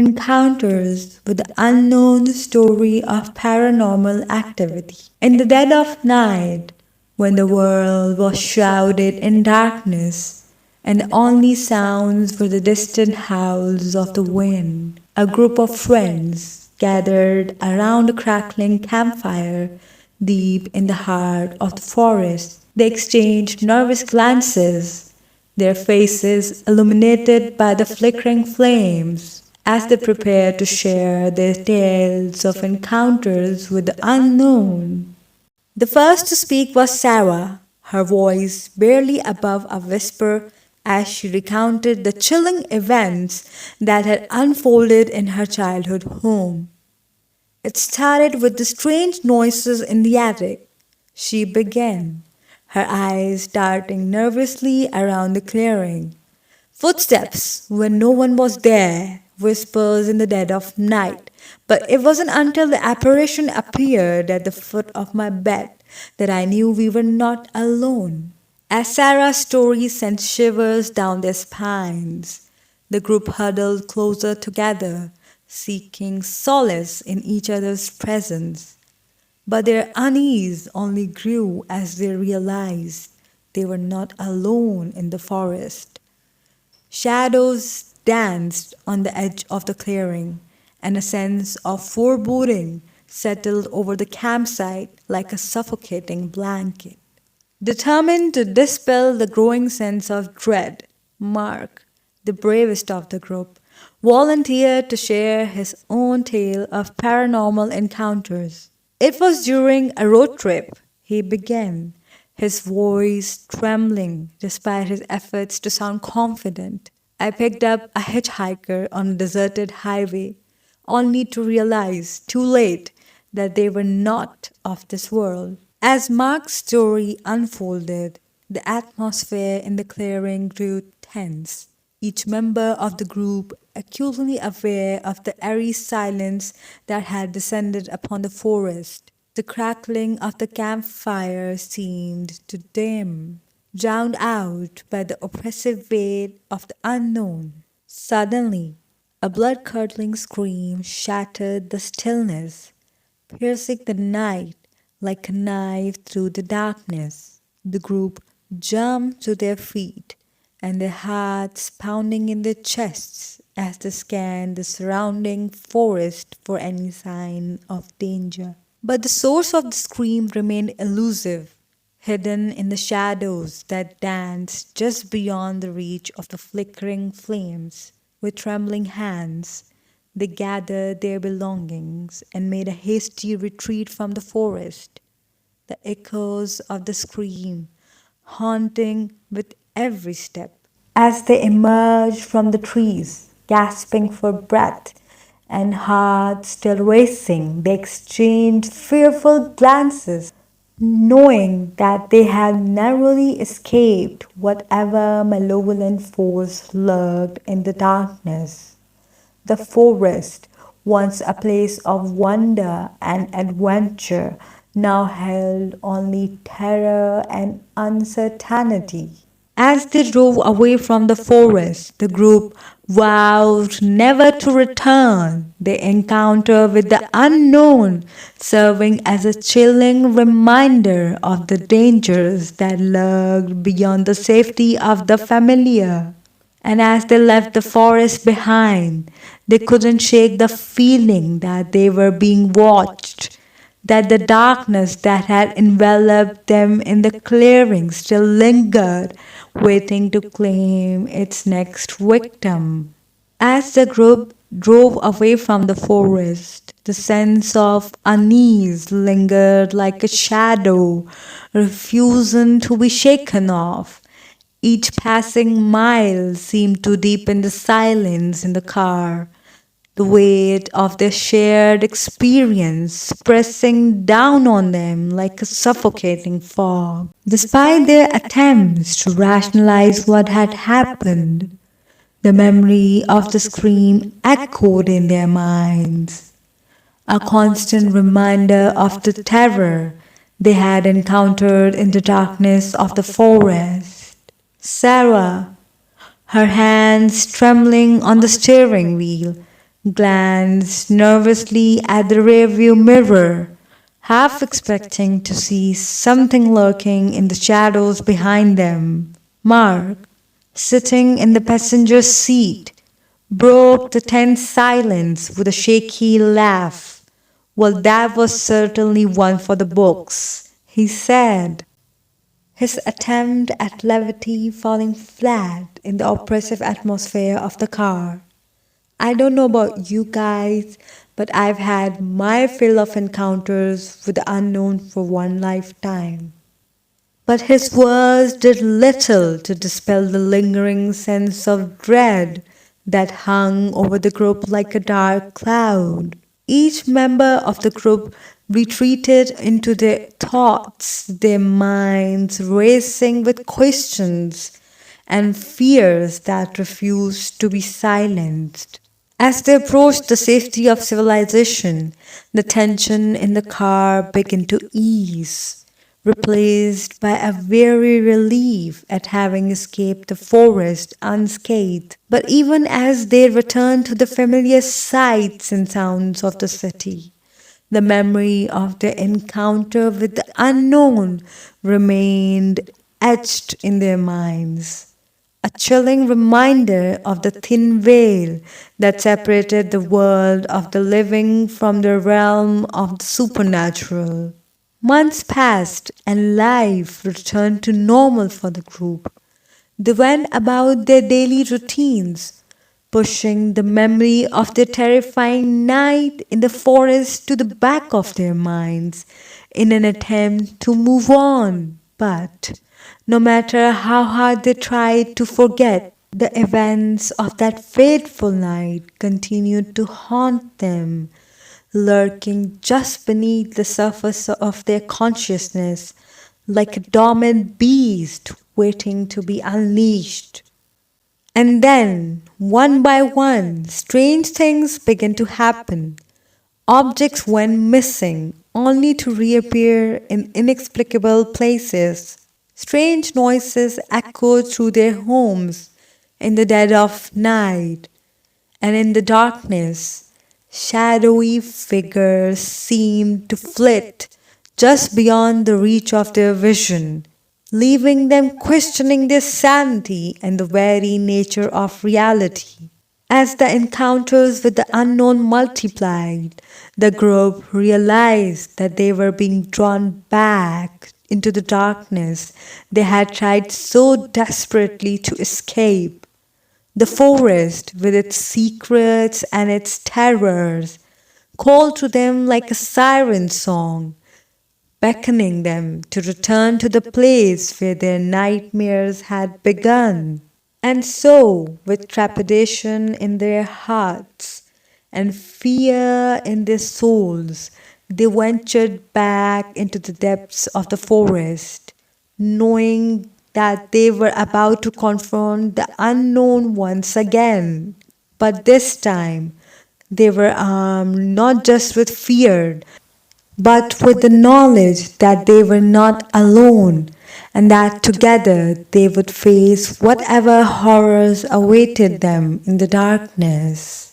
encounters with the unknown story of paranormal activity. In the dead of night, when the world was shrouded in darkness, and the only sounds were the distant howls of the wind, a group of friends gathered around a crackling campfire deep in the heart of the forest. They exchanged nervous glances, their faces illuminated by the flickering flames, as they prepared to share their tales of encounters with the unknown. The first to speak was Sarah, her voice barely above a whisper as she recounted the chilling events that had unfolded in her childhood home. It started with the strange noises in the attic. She began, her eyes darting nervously around the clearing. Footsteps when no one was there, whispers in the dead of night. But it wasn't until the apparition appeared at the foot of my bed that I knew we were not alone. As Sarah's story sent shivers down their spines, the group huddled closer together, seeking solace in each other's presence. But their unease only grew as they realized they were not alone in the forest. Shadows danced on the edge of the clearing, and a sense of foreboding settled over the campsite like a suffocating blanket. Determined to dispel the growing sense of dread, Mark, the bravest of the group, volunteered to share his own tale of paranormal encounters. It was during a road trip, he began, his voice trembling despite his efforts to sound confident. I picked up a hitchhiker on a deserted highway, only to realize too late that they were not of this world. As Mark's story unfolded, the atmosphere in the clearing grew tense. Each member of the group acutely aware of the eerie silence that had descended upon the forest. The crackling of the campfire seemed to dim, drowned out by the oppressive weight of the unknown. Suddenly, a blood-curdling scream shattered the stillness, piercing the night like a knife through the darkness. The group jumped to their feet, and their hearts pounding in their chests as they scanned the surrounding forest for any sign of danger. But the source of the scream remained elusive, hidden in the shadows that danced just beyond the reach of the flickering flames. With trembling hands, they gathered their belongings and made a hasty retreat from the forest, the echoes of the scream haunting with every step. As they emerged from the trees, gasping for breath and hearts still racing, they exchanged fearful glances, knowing that they had narrowly escaped whatever malevolent force lurked in the darkness. The forest, once a place of wonder and adventure, now held only terror and uncertainty. As they drove away from the forest, the group vowed never to return. Their encounter with the unknown serving as a chilling reminder of the dangers that lurked beyond the safety of the familiar. And as they left the forest behind, they couldn't shake the feeling that they were being watched, that the darkness that had enveloped them in the clearing still lingered, waiting to claim its next victim. As the group drove away from the forest, the sense of unease lingered like a shadow, refusing to be shaken off. Each passing mile seemed to deepen the silence in the car, the weight of their shared experience pressing down on them like a suffocating fog. Despite their attempts to rationalize what had happened, the memory of the scream echoed in their minds, a constant reminder of the terror they had encountered in the darkness of the forest. Sarah, her hands trembling on the steering wheel, glanced nervously at the rearview mirror, half expecting to see something lurking in the shadows behind them. Mark, sitting in the passenger seat, broke the tense silence with a shaky laugh. Well, that was certainly one for the books, he said, his attempt at levity falling flat in the oppressive atmosphere of the car. I don't know about you guys, but I've had my fill of encounters with the unknown for one lifetime. But his words did little to dispel the lingering sense of dread that hung over the group like a dark cloud. Each member of the group retreated into their thoughts, their minds racing with questions and fears that refused to be silenced. As they approached the safety of civilization, the tension in the car began to ease, replaced by a weary relief at having escaped the forest unscathed. But even as they returned to the familiar sights and sounds of the city, the memory of their encounter with the unknown remained etched in their minds, a chilling reminder of the thin veil that separated the world of the living from the realm of the supernatural. Months passed and life returned to normal for the group. They went about their daily routines, pushing the memory of their terrifying night in the forest to the back of their minds in an attempt to move on. But no matter how hard they tried to forget, the events of that fateful night continued to haunt them, lurking just beneath the surface of their consciousness like a dormant beast waiting to be unleashed. And then, one by one, strange things began to happen. Objects went missing, only to reappear in inexplicable places. Strange noises echoed through their homes in the dead of night, and in the darkness, shadowy figures seemed to flit just beyond the reach of their vision, leaving them questioning their sanity and the very nature of reality. As the encounters with the unknown multiplied, the group realized that they were being drawn back into the darkness they had tried so desperately to escape. The forest, with its secrets and its terrors, called to them like a siren song, beckoning them to return to the place where their nightmares had begun. And so, with trepidation in their hearts and fear in their souls, they ventured back into the depths of the forest, knowing that they were about to confront the unknown once again. But this time, they were armed not just with fear, but with the knowledge that they were not alone and that together they would face whatever horrors awaited them in the darkness.